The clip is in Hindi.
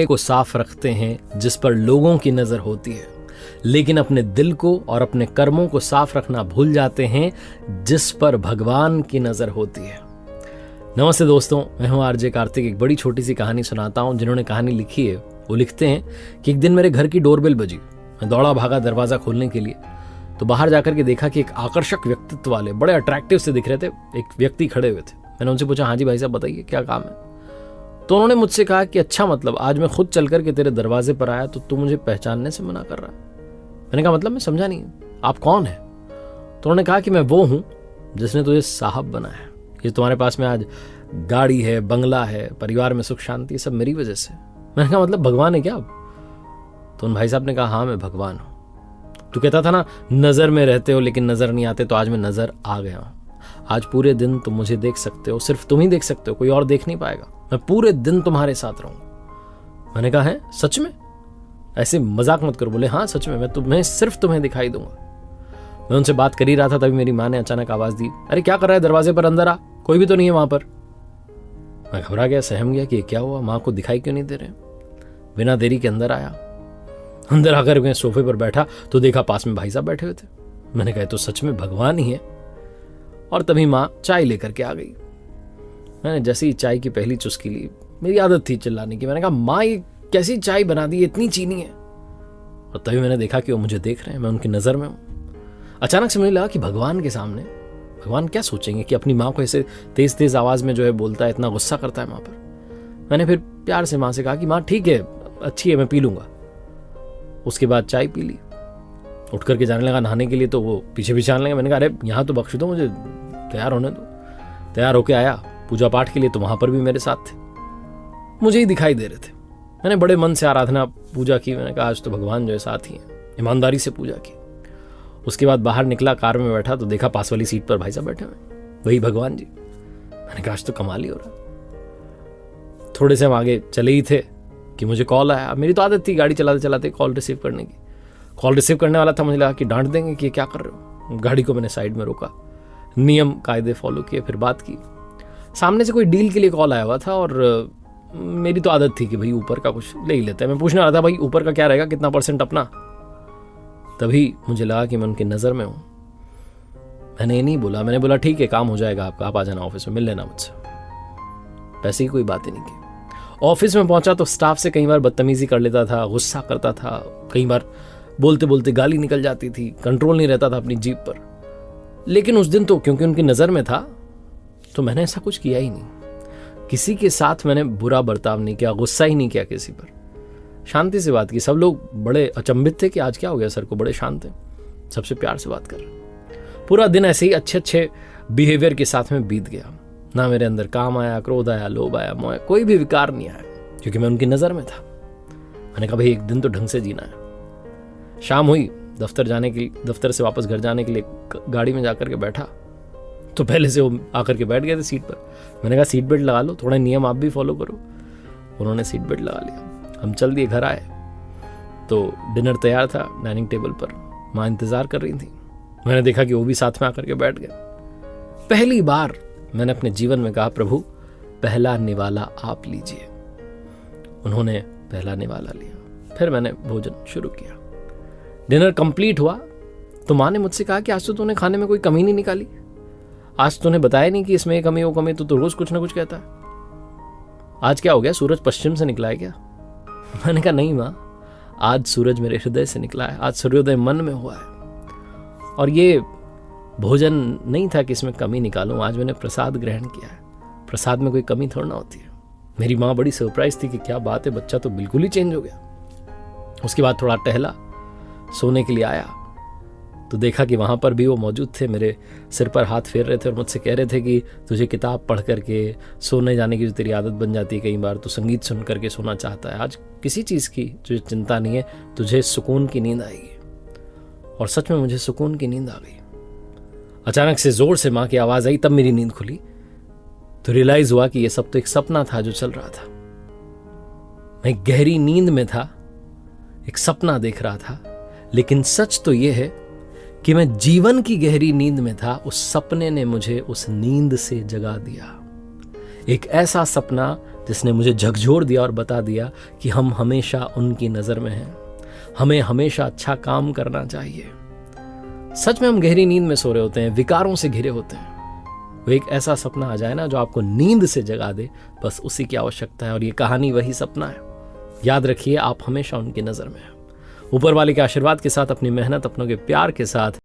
को साफ रखते हैं जिस पर लोगों की नजर होती है, लेकिन अपने दिल को और अपने कर्मों को साफ रखना भूल जाते हैं जिस पर भगवान की नजर होती है। नमस्ते दोस्तों, मैं हूं आरजे कार्तिक। एक बड़ी छोटी सी कहानी सुनाता हूं। जिन्होंने कहानी लिखी है वो लिखते हैं कि एक दिन मेरे घर की डोरबेल बजी। मैं दौड़ा भागा दरवाजा खोलने के लिए, तो बाहर जाकर के देखा कि एक आकर्षक व्यक्तित्व वाले बड़े अट्रैक्टिव से दिख रहे थे एक व्यक्ति खड़े हुए थे। मैंने उनसे पूछा, हाँ जी भाई साहब बताइए क्या काम है। तो उन्होंने मुझसे कहा कि अच्छा, मतलब आज मैं खुद चल करके तेरे दरवाजे पर आया तो तू मुझे पहचानने से मना कर रहा है। मैंने कहा मतलब मैं समझा नहीं, आप कौन है। तो उन्होंने कहा कि मैं वो हूं जिसने तुझे साहब बनाया। ये तुम्हारे पास में आज गाड़ी है, बंगला है, परिवार में सुख शांति, सब मेरी वजह से। मैंने कहा मतलब भगवान है क्या आप। तो उन भाई साहब ने कहा हाँ मैं भगवान हूं। तू कहता था ना नजर में रहते हो लेकिन नजर नहीं आते, तो आज मैं नजर आ गया हूं। आज पूरे दिन तुम मुझे देख सकते हो, सिर्फ तुम ही देख सकते हो, कोई और देख नहीं पाएगा। मैं पूरे दिन तुम्हारे साथ रहूंगा। मैंने कहा है सच में, ऐसे मजाक मत करो। बोले हाँ सच में, मैं सिर्फ तुम्हें दिखाई दूंगा। मैं उनसे बात कर ही रहा था, तभी मेरी माँ ने अचानक आवाज दी, अरे क्या कर रहा है, दरवाजे पर अंदर आ, कोई भी तो नहीं है वहां पर। मैं घबरा गया, सहम गया कि क्या हुआ, माँ को दिखाई क्यों नहीं दे रहे। बिना देरी के अंदर आया। अंदर आकर मैं सोफे पर बैठा तो देखा पास में भाई साहब बैठे हुए थे। मैंने कहा तो सच में भगवान ही है। और तभी माँ चाय लेकर के आ गई। मैंने जैसे ही चाय की पहली चुस्की ली, मेरी आदत थी चिल्लाने की, मैंने कहा माँ ये कैसी चाय बना दी, इतनी चीनी है। और तभी मैंने देखा कि वो मुझे देख रहे हैं, मैं उनकी नजर में हूं। अचानक से मुझे लगा कि भगवान के सामने भगवान क्या सोचेंगे कि अपनी माँ को ऐसे तेज तेज आवाज में जो है बोलता है, इतना गुस्सा करता है माँ पर। मैंने फिर प्यार से माँ से कहा कि माँ ठीक है, अच्छी है, मैं पी लूंगा। उसके बाद चाय पी ली, उठ करके जाने लगा नहाने के लिए, तो वो पीछे पीछे आने लगा। मैंने कहा अरे यहाँ तो बख्श दो, मुझे तैयार होने दो। तैयार होके आया पूजा पाठ के लिए, तो वहां पर भी मेरे साथ थे, मुझे ही दिखाई दे रहे थे। मैंने बड़े मन से आराधना पूजा की। मैंने कहा आज तो भगवान जो है साथ ही हैं, ईमानदारी से पूजा की। उसके बाद बाहर निकला, कार में बैठा तो देखा पास वाली सीट पर भाई साहब बैठे हुए, वही भगवान जी। मैंने कहा आज तो कमाल ही हो रहा। थोड़े से हम आगे चले ही थे कि मुझे कॉल आया। मेरी तो आदत थी गाड़ी चलाते चलाते कॉल रिसीव करने की। कॉल रिसीव करने वाला था, मुझे लगा कि डांट देंगे कि क्या कर रहे हो। गाड़ी को मैंने साइड में रोका, नियम कायदे फॉलो किए, फिर बात की। सामने से कोई डील के लिए कॉल आया हुआ था और मेरी तो आदत थी कि भाई ऊपर का कुछ ले ही लेते हैं। मैं पूछने वाला था भाई ऊपर का क्या रहेगा, कितना % अपना। तभी मुझे लगा कि मैं उनकी नज़र में हूं। मैंने ये नहीं बोला, मैंने बोला ठीक है काम हो जाएगा आपका, आप आ जाना ऑफिस में, मिल लेना मुझसे। पैसे की कोई बात ही नहीं की। ऑफिस में पहुंचा तो स्टाफ से कई बार बदतमीजी कर लेता था, गुस्सा करता था, कई बार बोलते बोलते गाली निकल जाती थी, कंट्रोल नहीं रहता था अपनी जीभ पर। लेकिन उस दिन तो क्योंकि उनकी नज़र में था तो मैंने ऐसा कुछ किया ही नहीं। किसी के साथ मैंने बुरा बर्ताव नहीं किया, गुस्सा ही नहीं किया किसी पर, शांति से बात की। सब लोग बड़े अचंभित थे कि आज क्या हो गया सर को, बड़े शांत थे, सबसे प्यार से बात कर रहे। पूरा दिन ऐसे ही अच्छे अच्छे बिहेवियर के साथ में बीत गया। ना मेरे अंदर काम आया, क्रोध आया, लोभ आया, मोह, कोई भी विकार नहीं आया, क्योंकि मैं उनकी नज़र में था। मैंने कहा भाई एक दिन तो ढंग से जीना है। शाम हुई, दफ्तर से वापस घर जाने के लिए गाड़ी में जाकर के बैठा तो पहले से वो आकर के बैठ गए थे सीट पर। मैंने कहा सीट बेल्ट लगा लो, थोड़ा नियम आप भी फॉलो करो। उन्होंने सीट बेल्ट लगा लिया। हम चल दिए, घर आए तो डिनर तैयार था डाइनिंग टेबल पर, माँ इंतजार कर रही थी। मैंने देखा कि वो भी साथ में आकर के बैठ गए। पहली बार मैंने अपने जीवन में कहा प्रभु पहला निवाला आप लीजिए। उन्होंने पहला निवाला लिया, फिर मैंने भोजन शुरू किया। डिनर कंप्लीट हुआ तो माँ ने मुझसे कहा कि आज तो तूने खाने में कोई कमी नहीं निकाली, आज तूने बताया नहीं कि इसमें ये कमी वो कमी, तो रोज कुछ ना कुछ कहता है। आज क्या हो गया, सूरज पश्चिम से निकला है क्या। मैंने कहा नहीं माँ, आज सूरज मेरे हृदय से निकला है, आज सूर्योदय मन में हुआ है। और ये भोजन नहीं था कि इसमें कमी निकालूं, आज मैंने प्रसाद ग्रहण किया है, प्रसाद में कोई कमी थोड़ा ना होती है। मेरी माँ बड़ी सरप्राइज थी कि क्या बात है, बच्चा तो बिल्कुल ही चेंज हो गया। उसके बाद थोड़ा टहला, सोने के लिए आया तो देखा कि वहाँ पर भी वो मौजूद थे, मेरे सिर पर हाथ फेर रहे थे और मुझसे कह रहे थे कि तुझे किताब पढ़ करके सोने जाने की जो तेरी आदत बन जाती है, कई बार तो संगीत सुन करके सोना चाहता है, आज किसी चीज़ की तुझे चिंता नहीं है, तुझे सुकून की नींद आएगी। और सच में मुझे सुकून की नींद आ गई। अचानक से जोर से माँ की आवाज़ आई, तब मेरी नींद खुली तो रियलाइज हुआ कि ये सब तो एक सपना था जो चल रहा था। मैं गहरी नींद में था, एक सपना देख रहा था, लेकिन सच तो यह है कि मैं जीवन की गहरी नींद में था। उस सपने ने मुझे उस नींद से जगा दिया। एक ऐसा सपना जिसने मुझे झकझोर दिया और बता दिया कि हम हमेशा उनकी नज़र में हैं, हमें हमेशा अच्छा काम करना चाहिए। सच में हम गहरी नींद में सो रहे होते हैं, विकारों से घिरे होते हैं। वो एक ऐसा सपना आ जाए ना जो आपको नींद से जगा दे, बस उसी की आवश्यकता है। और ये कहानी वही सपना है। याद रखिए, आप हमेशा उनकी नज़र में हैं। ऊपर वाले के आशीर्वाद के साथ, अपनी मेहनत, अपनों के प्यार के साथ